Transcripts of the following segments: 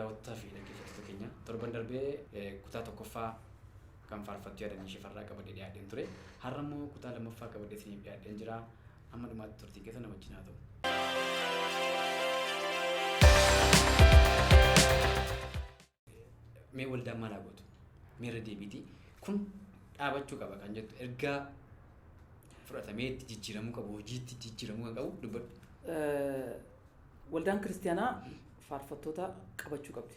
daawwattoota fi dhaggeeffattoota keenya torban darbee kutaa tokkoffaa kan faarfattuu yaadannoo Shifarraa qabadee dhiyaadheen ture. Har'a immoo kutaa lammaffaa qabadee isiniif dhiyaadheen jira. Amma dhumaatti turtii keessa na wajjin haa ta'u. Mee waldaan maal haa gootu? Mee irra deebiitii kun dhaabachuu qaba kan jettu ergaa fudhatamee itti jijjiiramuu qabu, hojiitti jijjiiramuu kan qabu dubbadhu. Waldaan kiristaanaa faarfattoota qabachuu qabdi.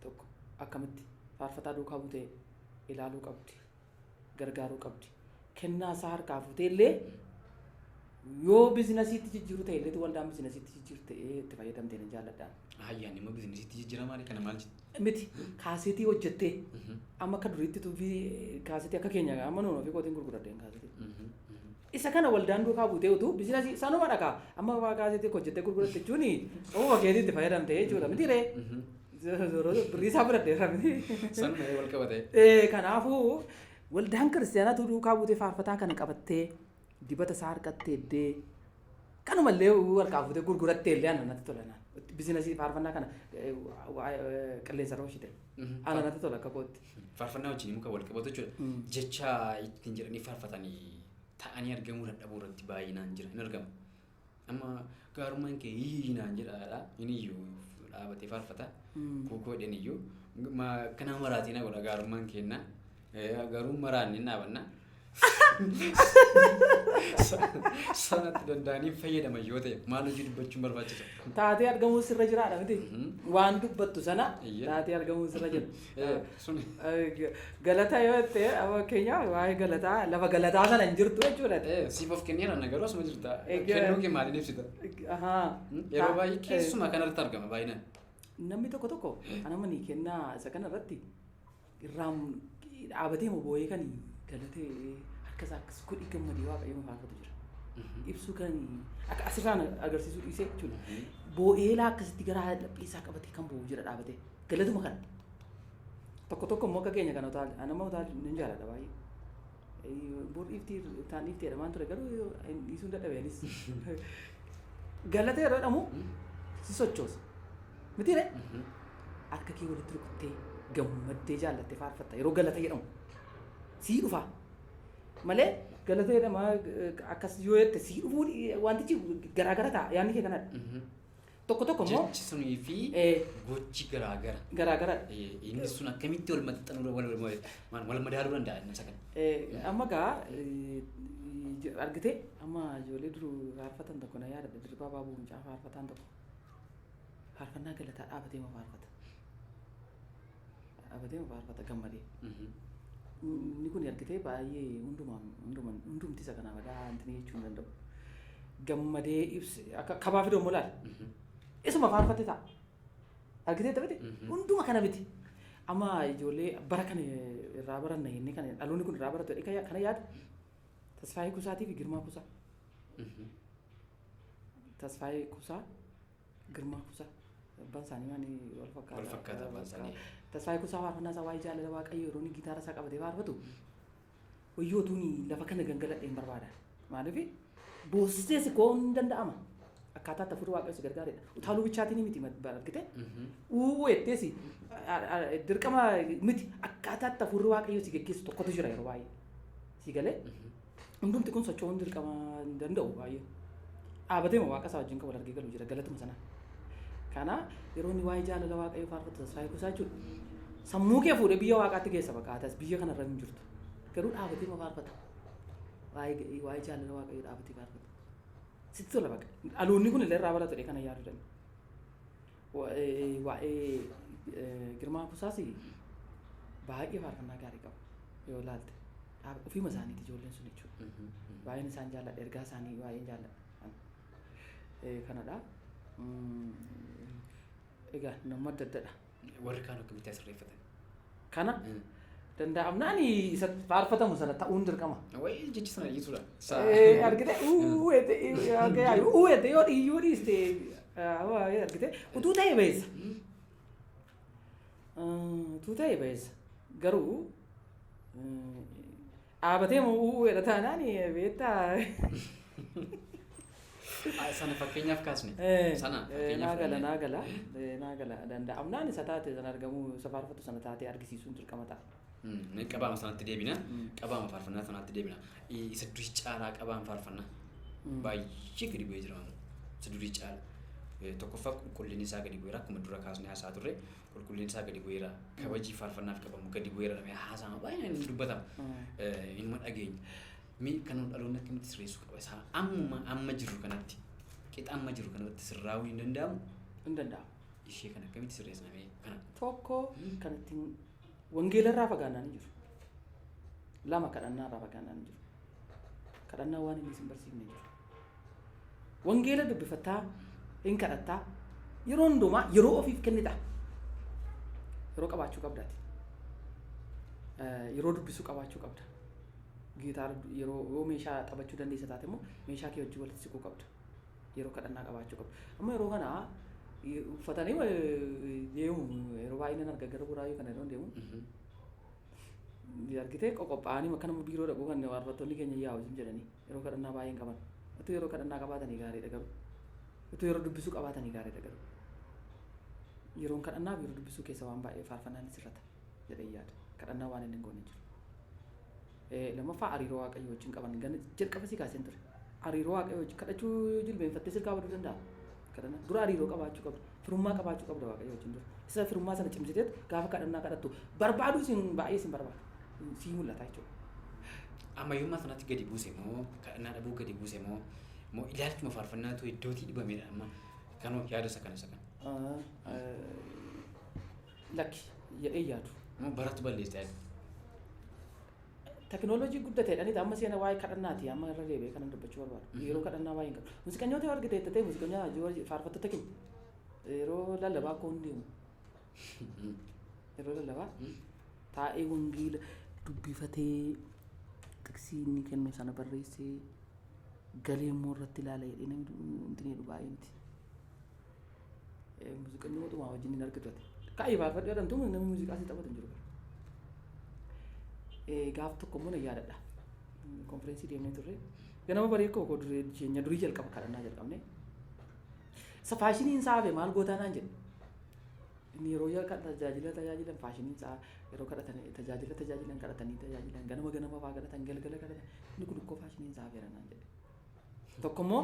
Tokko akkamitti faarfataa duukaa buutee ilaaluu qabdi, gargaaruu qabdi. Kennaa isaa harkaa fuutee illee yoo biizinasiitti jijjiiru ta'e illee waldaan biizinasiitti jijjiiru ta'ee itti fayyadamtee ni jaalladhaan. Hayyaan immoo biizinasiitti jijjiiramaa kana maal jedhu? Miti kaaseetii hojjettee amma akka duriitti tuufii kaaseetii akka keenya amma nuun ofii kootiin gurguradheen kaaseetii. Isa kana waldaan duukaa buutee utuu biizinasii sanuma dhagaa amma waa kaaseetii hojjettee gurguratte jechuun ofuma keetii itti fayyadamtee jechuudha miti ree. Birrii isaa fudhadheera miti. Sanuma wal qabatee. Kanaafuu waldaan kiristaanaatu duukaa buutee faarfataa kana qabattee dibata isaa harkattee eddee kanumallee harkaa fuutee gurgurattee illee aannan tolanaan. Biizinasii faarfannaa kana qilleensa irra hojjete. Aannan tola akka kootti. Faarfannaa wajjin muka wal qabatu jechuudha. Jecha ittiin jedhanii faarfatanii ta'anii argamuu dadhabuu irratti baay'inaan jira hin argamu. Amma gaarummaan kee hiinaan jedhaadha. Inni iyyuu dhaabatee faarfata. Kuukoo dhen iyyuu kana maraatiin godha gaarummaan keenna. Garuu maraan hin dhaabanna. Sanatti danda'anii fayyadaman yoo ta'e maal hojii dubbachuun barbaachisa? Taatee argamuu sirra jiraadha miti. Waan dubbattu sana taatee argamuu sirra jira. Galataa yoo ta'e keenya waa'ee galataa lafa galataa sana hin jirtu jechuudha. Siif of kenneera nagaruu asuma jirta. Kennuu kee maaliin ibsita? Yeroo baay'ee keessumaa kanarratti argama baay'inaan. Namni tokko anama ni kennaa isa kanarratti irraan dhaabatee boo'ee kan galatee harkasaa akkas godhi gammadee waaqayyoon faarfatu jira. Ibsuu kan akka asirraan agarsiisuu dhiisee jechuudha. Boo'eelaa akkasitti garaa lapheessaa qabatee kan boo'u jira dhaabatee galatuma kana. Tokko immoo akka keenya kana utaale anama utaale ni jaalladha baay'ee. Bor iftii taan iftii jedhamaan ture garuu dhiisuun dadhabeenis. Galatee yeroo jedhamu si sochoosa. Miti ree harka kee walitti rukuttee gammaddee jaallattee faarfatta yeroo galata jedhamu sii dhufa malee galata jedhama akkas yoo jette sii dhufuu wantichi garaagara ta'a yaadni kee kanadha. Tokko immoo jechi sunii fi gochi garaagara inni sun akkamitti wal maxxanuu wal madaaluu danda'a inni isa kana. Amma gaa argitee amma ijoollee duruu faarfatan tokko na yaadadha Dirribaa Baabuu mucaa faarfataan tokko. Faarfannaa galataa dhaabatee ma faarfata. Dhaabatee ma faarfata gammadee. Inni kun argitee baay'ee hundumti isa kanaa badaa antini jechuu hin danda'u. Gammadee ibse akka kabaa fidoo molaal. Isuma faarfatte ta'a. Argitee taphate hunduma kana miti. Amma ijoollee bara kana irraa baranna inni kana dhaloonni kun irraa baratu kana yaada. Tasfaayee Kusaatii fi Girmaa Kusaa. Tasfaayee Kusaa Girmaa Kusaa. Abbaan isaanii waan wal fakkaata abbaan isaanii. Tasfaayee Kusaa faarfannaa isaa waa'ee jaalala waaqayyoo yeroo inni gitaara isaa qabatee faarfatu wayyootuun lafa kana gangaladheen barbaada. Maaliif boosisees koo hin danda'ama. Akkaataa itti fuudhuu waaqayyoo si gargaaredha. Utaaluu bichaatiin miti argite. Uwweettees dirqama miti akkaataa itti fuudhuu waaqayyoo si geggeessu tokkotu jira yeroo baay'ee. Si galee hundumti kun socho'uun dirqama hin danda'u baay'ee. Dhaabatee waaqa isaa wajjin kan wal argee galu jira galatuma sana. Kana yeroo inni waa'ee jaalala waaqayyoo faarfatu Tasfaayee Kusaa jechuudha. Sammuu kee fuudhee biyya waaqaatti keessa bakkaatas biyya kanarra hin jirtu. Garuu dhaabatee ma faarfata. Waa'ee jaalala waaqayyoo dhaabatee faarfata. Sitti tola baqa. Dhaloonni kun illee irraa baratu kana yaaduu danda'a. Waa'ee Girmaa Kusaas baay'ee faarfannaa gaarii qabu yoo ilaalte. Ofiima isaaniiti ijoolleen sun jechuudha. Baay'een isaan jaalladha ergaa isaanii baay'een jaalladha. Kanadha. Egaa nama adda addadha. Warri kaan akkamitti asirreeffatan? Kana danda'amnaan isa faarfatamu sana ta'uun dirqama. Wayii jechi sana dhiisudha. Argite uwwete yoo dhiyyuu dhiiste argite utuu ta'e beessa. Utuu ta'e beessa. Garuu dhaabatee uwwedha taanaan beektaa Sana fakkeenyaaf kaasne. Sana naa gala danda'amnaan isa taate sana argamu isa faarfatu sana taatee argisiisuun dirqama ta'a. Qabaama sanatti deebina. Qabaama faarfannaa sanatti deebina. Isa durii caalaa qabaama faarfannaa. Baay'ee gadi bu'ee jira. Isa durii caalaa. Tokkoffaa qulqullinni isaa gadi bu'eera akkuma dura kaasnee haasaa turre qulqullinni isaa gadi bu'eera kabajii faarfannaaf qabamu gadi bu'eera dhamee haasaan baay'ee inni dubbatama. Inuma dhageenya. Kan dhaloonni akkamitti sirreessuu qaba isaa amma jiru kanatti qixa amma jiru kanatti sirraa'uu hin danda'amu. Hin danda'amu. Ishee kana akkamitti sirreessinamee kana. Tokko kan ittiin wangeelarraa fagaannaan jiru. Lama kadhannaarraa fagaannaan jiru. Kadhannaa waan inni isin barsiifne jiru. Wangeela dubbifattaa hin kadhattaa yeroo hundumaa yeroo ofiif kennita. Yeroo qabaachuu qabdaati. Yeroo dubbisuu qabaachuu qabda. Gitaara yeroo meeshaa taphachuu dandeessa taate immoo meeshaa kee wajjin walitti siquu qabda. Yeroo kadhannaa qabaachuu qabda. Amma yeroo kana uffatanii deemu yeroo baay'inaan arga gara buraayyuu kana yeroo deemu. Argitee qophaa'anii akka nama biiroo dhaquu kan faarfattoonni keenya yaa'u jedhanii yeroo kadhannaa baay'een qaban. Utuu yeroo kadhannaa qabaatanii gaariidha garuu. Utuu yeroo dubbisuu qabaatanii gaariidha garuu. Yeroon kadhannaa yeroo dubbisuu keessa waan baay'ee faarfannaan sirrata jedhee yaada. Kadhannaa waan inni hin goone jiru. Lammaffaa hariiroo waaqayyoo wajjin qaban jalqaba sii kaaseen ture. Hariiroo waaqayyoo wajjin kadhachuu jilbeenfattee sirkaa baduu danda'a. Kadhannaa dura hariiroo qabaachuu qabda. Firummaa qabaachuu qabda waaqayyoo wajjin dura. Isa firummaa sana cimsiteet gaafa kadhannaa kadhattu barbaaduu isin baay'ee isin barbaada. Sii mul'ata jechuudha. Ammayyummaa sanatti gadi buuse moo kadhannaa dhabuu gadi buuse moo ilaalchuma faarfannaatu iddootii dhibamedha amma kanoo yaada isa kana. Lakki jedhee yaadu. Baratu balleessa yaadu. Teknooloojii guddateedhaan amma seena waa'ee kadhannaati amma irra deebi'ee kanan dubbachuu barbaadu. Yeroo kadhannaa baay'een qabu. Muuziqanyoota argite ta'e muuziqanyaa faarfattoota keenya yeroo lallabaa akka hundi deemu. Yeroo lallabaa taa'ee wangeela dubbifatee tiksii inni kennu sana barreessee galee immoo irratti ilaala jedhee namni inni baay'ee miti. Muuziqanyootuma wajjin hin argatu. Kaayee faarfadhu jedhamtu namni muuziqaa si taphatu hin jiru. Gaaf tokko immoo na yaadadha. Konfereensii deemnee turre. Ganama bareekkoo koo durii jalqaba kadhannaa jalqabne. Isa faashiniin isaa hafe maal gootaa naan jedhe. Inni yeroo tajaajilan faashiniin isaa yeroo kadhatan tajaajilan ganama fa'aa kadhatan galgala kadhatan inni kun akkoo faashiniin isaa hafeera naan jedhe. Tokko immoo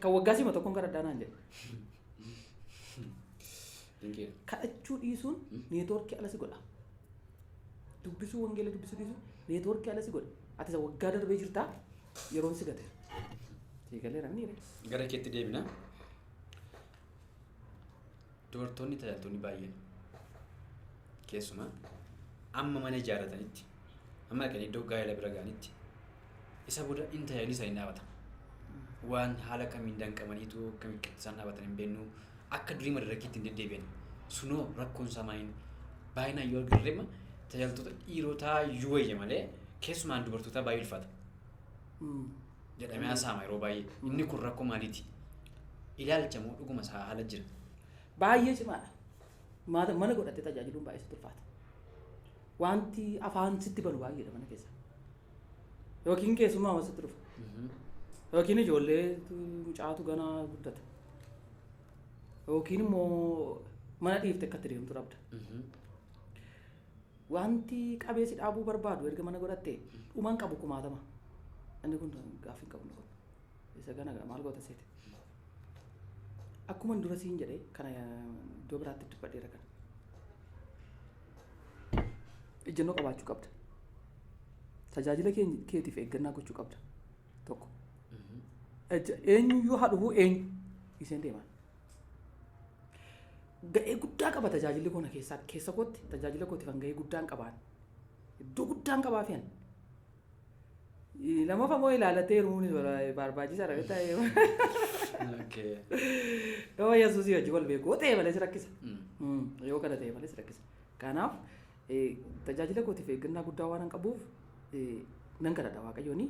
kan waggaa sima tokkoon kadhadhaa naan jedhe. Kadhachuu dhiisuun neetwoorkii ala si godha. Dubbisuu wangeela dubbisuu dhiisuun neetwoorkii ala si godha. Ati isa waggaa darbee jirtaa yeroon si gate. Siigaleera ni re. Gara keetti deebina. Dubartoonni tajaajiltoonni baay'een keessumaa amma mana ijaarratanitti amma kan iddoo gaa'ela bira ga'anitti isa booda inni tajaajilli isaa hin dhaabata. Waan haala kamiin danqamaniitu akkamitti isaan dhaabatan hin beeknu akka durii madarakkiitti hin deddeebi'an. Sunoo rakkoon isaa maaliin baay'inaan yoo argirreema tajaajiltoota dhiirotaa yoo wayya malee keessumaan dubartootaa baay'ee ulfaata. Jedhamee haasa'ama yeroo baay'ee. Inni kun rakkoo maaliiti? Ilaalcha moo dhuguma isaa haala jira? Baay'ee cimaadha. Mana godhattee tajaajiluun baay'ee sitti ulfaata. Wanti afaan sitti balu baay'eedha mana keessa. Yookiin keessumaa sitti dhufa. Yookiin ijoollee mucaatu ganaa guddata. Yookiin immoo mana dhiifte akkatti deemtu dhabda. Wanti qabeessi dhaabuu barbaadu erga mana godhattee dhumaan qabu kumaatama. Inni kun gaaffii qabu nu godha. Isa gana maal goota seete? Akkuma dura siin jedhee kana iddoo biraatti dubbadheera kana. Ejjennoo qabaachuu qabda. Tajaajila keetiif eeggannaa gochuu qabda. Tokko. Eenyuyyuu haadhuhuu eenyu isheen deeman. Ga'ee guddaa qaba tajaajilli koona keessa kootti tajaajila kootiif kan ga'ee guddaan qabaan. Iddoo guddaan qabaa fe'an. Lama famoo ilaalatee ruumuun barbaachisaa dha ta'e. Yoo Yesuusii wajjin wal beekuu ta'e malee si rakkisa. Yoo kana ta'e malee si rakkisa. Kanaaf tajaajila kootiif eeggannaa guddaa waan qabuuf nan kadhadha Waaqayyooni.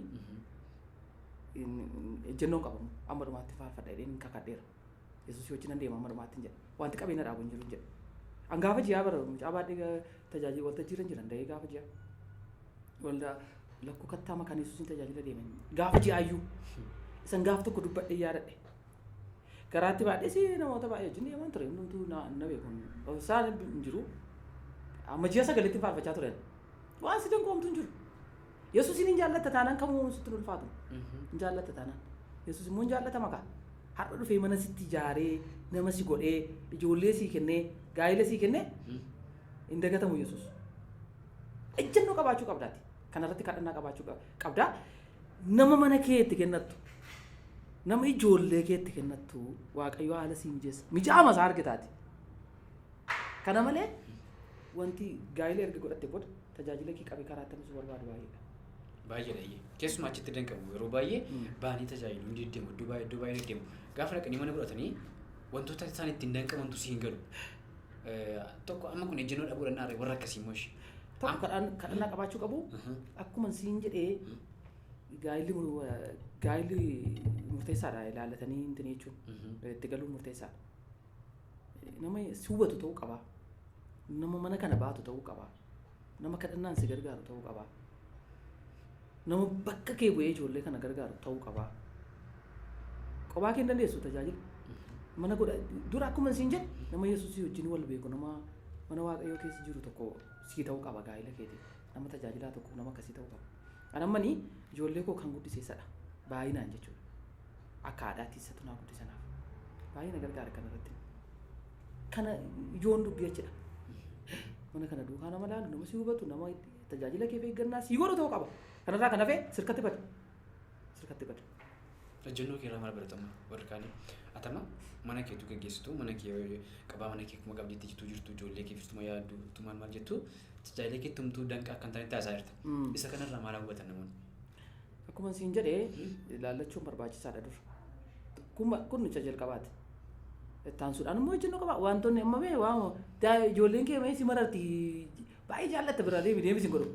Ejjennoon qabamu amma dhumaatti faarfadha jedheen kakadheera. Yesuusii wajjin nan deema amma dhumaatti hin jedhe. Wanti qabeenya dhaabu hin jiru hin jedhe. An gaafa ji'aa bara mucaa baadhee tajaajila waltajjii jiran da'ee gaafa ji'aa. Waldaa lakkuu kattaa makaan Yesuusiin tajaajila deeman gaafa ji'aayyuu isan gaaf tokko dubbadhee yaadadhe Garaatti baadhisi namoota baay'ee wajjin deeman ture hundumtuu na beekun isaan hin jiru amma ji'a sagalitti faarfachaa turan waan si danqoomtu hin jiru Yesuusin hin jaallatta taanaan kamuu sitti ulfaatu hin jaallatta taanaan Yesuus immoo hin jaallata maqaa har'a dhufee mana sitti ijaaree nama si godhee ijoollee sii kennee gaa'ela sii kennee hin dagatamu Yesuus ejjennoo qabaachuu qabdaati kanarratti kadhannaa qabaachuu qabdaa nama mana keetti kennattu nama ijoollee keetti kennattu waaqayyo haala siin jeessa mijaama isaa argitaati kana malee wanti gaa'ela erga godhatte booda tajaajila kee qabee karaa itti nuti barbaadu baay'eedha. Baay'eedha keessumaa achitti danqamu yeroo baay'ee baanii tajaajilu hundi deemu iddoo baay'ee deemu gaafa dhaqanii mana godhatanii wantoota isaan ittiin danqamantu siin galu tokko amma kun ejjennoo dhabuu danda'aa warra akkasii immoo ishee. Tokko kadhannaa qabaachuu qabu akkuma siin jedhee gaa'illi murteessaadha ilaallatanii hin jechuun itti galuun murteessaadha. Nama si hubatu ta'uu qaba. Nama mana kana baatu ta'uu qaba. Nama kadhannaan si gargaaru ta'uu qaba. Nama bakka kee bu'ee ijoollee kana gargaaru ta'uu qaba. Qophaa kee hin dandeessu tajaajila. Mana godha dura akkuma siin jedhe nama Yesuusii wajjin wal beeku nama mana Waaqayyoo keessa jiru tokko sii ta'uu qaba gaa'ila keetii. Nama tajaajilaa tokko nama akkasii ta'uu qaba. Anammanii ijoollee koo kan guddiseessadha. Baay'inaan jechuudha. Akka aadaatti isa tunaa guddisanaaf. Baay'ina gargaara kanarratti. Kana ijoon dubbii achidha. Mana kana duukaa nama laalu nama si hubatu nama tajaajila kee eeggannaa si godhu ta'uu qaba. Kanarraa kan hafe sirkatti bada. Sirkatti bada. Ejjennoo kee irraa maal baratamu warri kaanii atama mana keetu gaggeessitu mana kee qabaa mana kee kuma qabdiitti jirtu ijoollee kee firtuma yaaddu tumaan maal jettu tajaajila kee tumtuu danqaa akkan ta'anitti haasaa jirta. Isa kanarraa maal hawwatan namoonni? Akkuma siin jedhee ilaallachuun barbaachisaadha dura. Kun nucha jalqabaati. Taansuudhaan immoo ejjennoo qaba wantoonni amma mee waan ijoolleen kee mee si mararti baay'ee jaallatta bira deebisin godhu.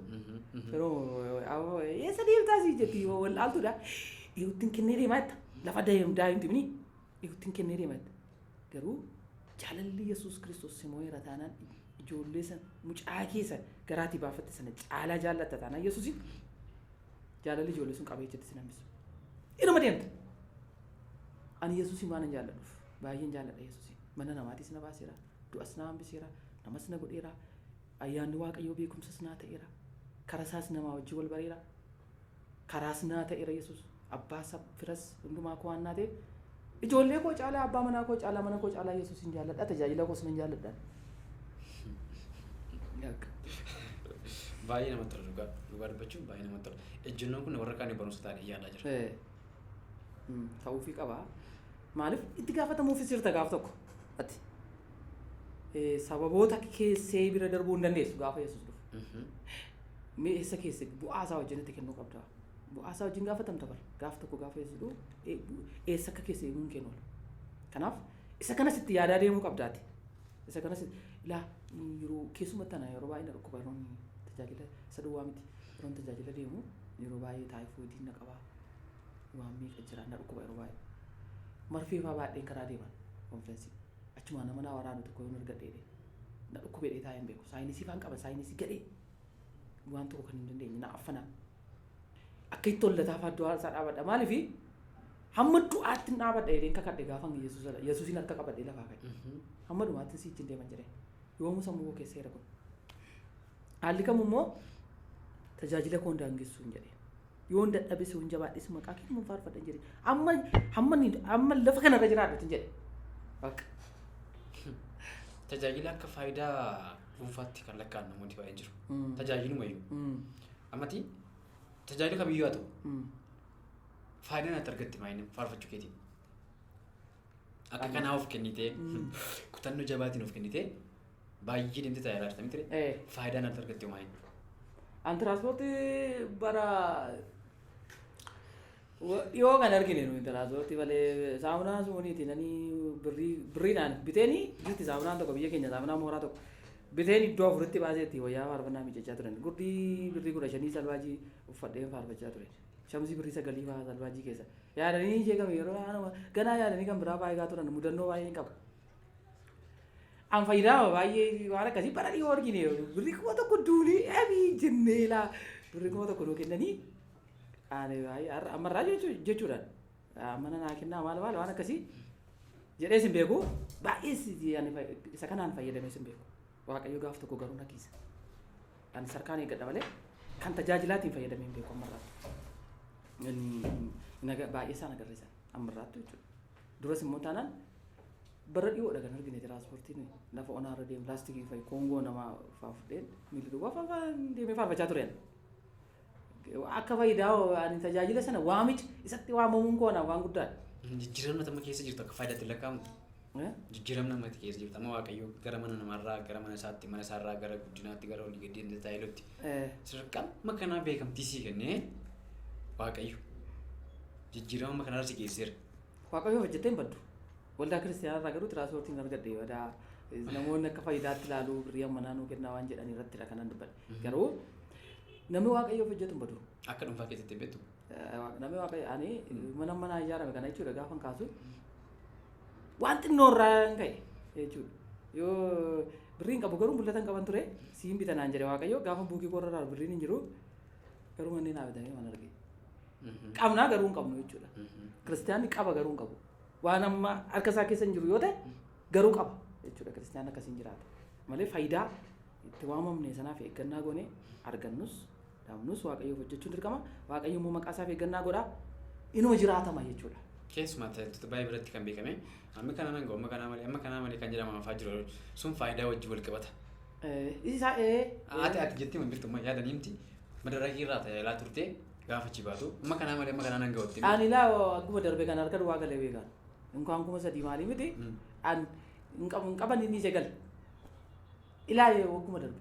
Yeroo eessa deemtaa si jetti wallaaltuudha. Eeguutiin kennee deemaa jetta lafa daa'imti mini eeguutiin kennee deemaa jetta. Garuu jaalalli Yesuus Kiristoos immoo irra taanaan ijoollee sana mucaa keessa garaatii baafatte sana caalaa jaallatta taanaan Yesuusin jaalalli ijoollee sun qabee jetti sin hambisu. Irma deemta. Ani Yesuusin waan hin jaalladhuuf baay'een jaalladha Yesuusin. Mana namaatis na baaseera, du'as na hambiseera, namas na godheera, ayyaanni Waaqayyoo beekumsas naa ta'eera, karasaas namaa wajjin wal bareera, karaas naa ta'eera Yesuus. Abbaa firas hundumaa koo waan naa ta'eef ijoollee koo caalaa abbaa manaa koo caalaa mana koo caalaa Yesuusin jaalladha tajaajila koos nan jaalladha. Baay'ee namatti tola dhugaa dubbachuun baay'ee namatti tola. Ejjennoon kun warra kaanii barumsa taa'ee yaadaa jira. Ta'uufii qaba. Maaliif itti gaafatamuufis jirta gaaf tokko ati sababoota keessee bira darbuu hin dandeessu gaafa Yesuus dhufu. Mee eessa keessa bu'aa isaa wajjin itti kennuu qabda. Bu'aa isaa wajjin gaafatamta bara gaaf tokko gaafa Yesuus dhufu eessa akka keessa eeguun kennu. Kanaaf isa kanas itti yaadaa deemuu qabdaati. Isa kanas ilaa yeroo keessumatti ana yeroo baay'ee na dhukkuba yeroo tajaajila isa duwwaa miti yeroo tajaajila deemu yeroo baay'ee taayifoodii na qaba. Waan meeqa jira na dhukkuba yeroo baay'ee. Marfee fa'aa baadheen karaa deeman konfiraansii achumaan nama naa waraanu tokko yoo argadhee na dhukkubee dheetaa hin beeku saayinisii faan qaba saayinisii gadhee waan tokko kan hin dandeenye na affanaa akka itti hollataa faaddoo isaa dhaabadha maaliifi hamma du'aatti hin dhaabadha jedheen kakadhe gaafan Yesuusin harka qabadhee lafaa ka'e hamma dhumaatti si ittiin deeman jedhee yoomuu sammuu keessa heera kun haalli kamuu immoo tajaajila koo daangessuu hin jedhee yoon dadhabes yoon jabaadhes maqaa kee mun faarfadhan jedhe amma lafa kanarra jiraadhu jedhe bakka. Tajaajila akka faayidaa dhuunfaatti kan lakkaan namooti baay'ee jiru. Tajaajilumayyuu. Ammati tajaajila kamiyyuu haa ta'u. Faayidaan ati argatte maayini faarfachuu keetiin. Akka kanaa of kennitee kutannoo jabaatiin of kennitee baay'ee deemtee tajaajilaa jirta miti faayidaan ati argatte maayini. An tiraanspoortii bara yoo kan argine nuyi tiraanspoortii malee saamunaa suuniiti nani birriidhaan biteeni jirti saamunaan tokko biyya keenya saamunaa mooraa tokko biteen iddoo afuritti baaseetti wayyaa faarfannaa miiccachaa turan gurdii birrii 15 salbaajii uffadhee faarfachaa ture shamsii birrii 9 faa salbaajii keessa yaadanii jeeqame yeroo ganaa yaadanii kan biraa baay'ee turan mudannoo baay'ee qaba. An faayidaa baay'ee waan akkasii bara dhiyoo argine birrii kuma tokko duunii eebii jenneelaa birrii kuma tokko nuu kennanii ammarraa jechuudhaan mana naa kennaa maal waan akkasii jedhee sin beeku baay'ee ani isa kanaan fayyadamee sin beeku waaqayyo gaaf tokko garuu nakiisa ani sarkaan eeggadha malee kan tajaajilaatiin fayyadamee hin beeku ammarraatti inni baay'ee isaan agarsiisa ammarraatti jechuudha duras immoo taanaan bara dhiyoodha kan argine tiraanspoortiin lafa onaarra deemu pilaastikii fa'i koongoo namaa faafudheen miilli duwwaa faafaan deemee faarfachaa tureen akka faayidaa ani tajaajila sana waamicha isatti waamamuun koona waan guddaadha. Jijjiiramna nama keessa jirtu akka faayidaatti lakkaa'amu. Jijjiiramna nama keessa jirtu amma waaqayyo gara mana namarraa gara mana isaatti mana isaarraa gara guddinaatti gara olii gadi taayilotti. Sadarkaa makanaa beekamtii sii kennee waaqayyo jijjiirama makanaa si geesseera. Waaqayyo hojjetee hin baddu. Waldaa kiristaanaa garuu tiraanspoortiin argadhe wadaa namoonni akka faayidaatti ilaaluu birrii amma naannoo kennaa waan jedhan irrattidha kanan dubbadhe. Garuu namni waaqayyo hojjetu hin badu. Akka dhuunfaa keessatti beektu. Namni waaqayyo ani mana ijaarame kana jechuudha gaafan kaasu waan xinnoorraa hin ka'e jechuudha. Yoo birriin qabu garuu mul'atan qaban ture siin bitanaan jedhe waaqayyo gaafa buukii korraa birriin hin jiru garuu manneen haabitamee waan arge. Qabnaa garuu hin qabnu jechuudha. Kiristaanni qaba garuu hin qabu. Waan amma harka isaa keessa hin jiru yoo ta'e garuu qaba jechuudha kiristaanni akkasiin jiraata. Malee faayidaa itti waamamne sanaaf eeggannaa goone argannus dhaabnus waaqayyoof hojjechuun dirqama waaqayyo immoo maqaa isaaf eeggannaa godhaa inuma jiraatama jechuudha. Keessumaa ta'e baay'ee biratti kan beekame amma kana nan ga'u amma kanaa malee kan jedhamu afaa jiru sun faayidaa wajjin wal qabata. Isaa ati jettee mamirtummaa yaadanii miti madarakii irraa tajaajilaa turtee gaafa chibaatu amma kanaa malee amma kanaa nan ga'utti. Ani laa akkuma darbe kan harka duwwaa galee beekan inkaan kuma sadii maalii miti an hin qaban inni ija gale ilaalee akkuma darbe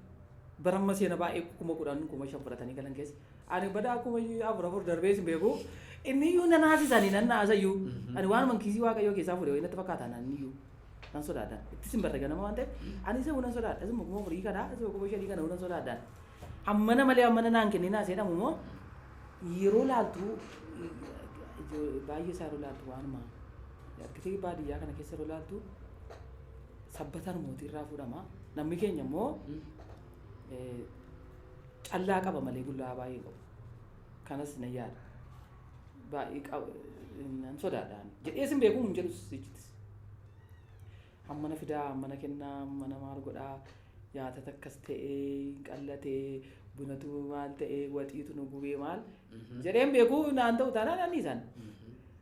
baramma seena baay'ee kuma kudhan kuma shan fudhatanii galan keessa ani badaa akkuma afur darbee sin beeku inni iyyuu nan haasisanii nan naasayyuu ani waan mankiisii waaqayyoo keessaa fuudhee wayinatti fakkaata nan iyyuu nan sodaadhaan itti sin barre ganama waan ta'eef ani isa unan sodaadha isuma kuma furii kanaa isuma kuma shanii kana unan sodaadhaan hammana malee hammana naan kenninaa seedhamu immoo yeroo laaltu baay'ee isaa yeroo laaltu waanuma argitee baadiyyaa kana keessa yeroo laaltu sabbatan mootii irraa fuudhama namni keenya immoo callaa qaba malee gullaa baay'ee qabu kanas na yaada baay'ee nan sodaadhaan jedhee sin beeku hin jedhus ijjittis hammana fidaa hammana kennaa hammana maal godhaa nyaata takkas ta'ee qallatee bunatu maal ta'ee waxiitu nu gubee maal jedheen beeku naan ta'u taanaan anniisan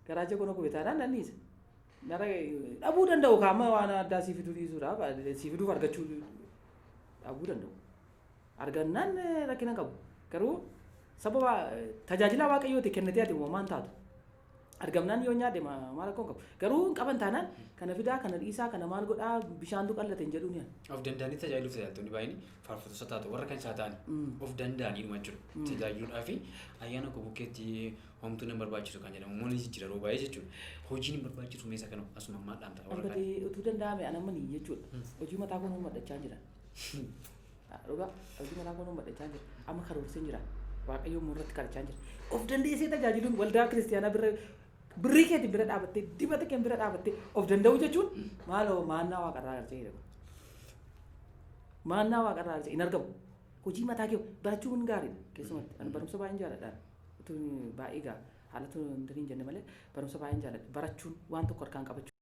garaacha kuna gube taanaan anniisa nara dhabuu danda'u kaama waan addaa sii fiduu dhiisuudhaaf sii fiduuf argachuu dhabuu danda'u argannaan rakkina qabu garuu sababa tajaajila waaqayyooti kennitee ati uumamaan taatu argamnaan yoo nyaadde maal akka qabu garuu qaban taanaan kana fidaa kana dhiisaa kana maal godhaa bishaantu qallate hin jedhuun yaa of danda'anii tajaajiluuf tajaajiltoonni baay'een faarfattoota taatu warra kan isaa ta'an of danda'anii dhuma jiru tajaajiluudhaa fi ayyaana koo bukkeetti homtuu nan barbaachisu kan jedhamu moonni jijjiira yeroo baay'ee jechuudha hojiin hin barbaachisu meeshaa kana asuma ammaa dhaamta warra kan utuu danda'ame anamanii jechuudha hojii mataa koo madachaa jira dhugaa hojii mataa koo madachaa jira amma karoorsee jira waaqayyoon murratti kadhachaa jira of dandeessee tajaajiluun waldaa kiristaanaa birrii keetiin bira dhaabattee dibata keen bira dhaabattee of danda'u jechuun maaloo maannaa waaqarraa argachee jedhamu maannaa waaqarraa argachee hin argamu hojii mataa kee barachuun gaariidha keessumatti ani barumsa baay'een jaalladhaan utuu baay'ee gaa haalatu hin jenne malee barumsa baay'een jaalladha barachuun waan tokko harkaan qabachuu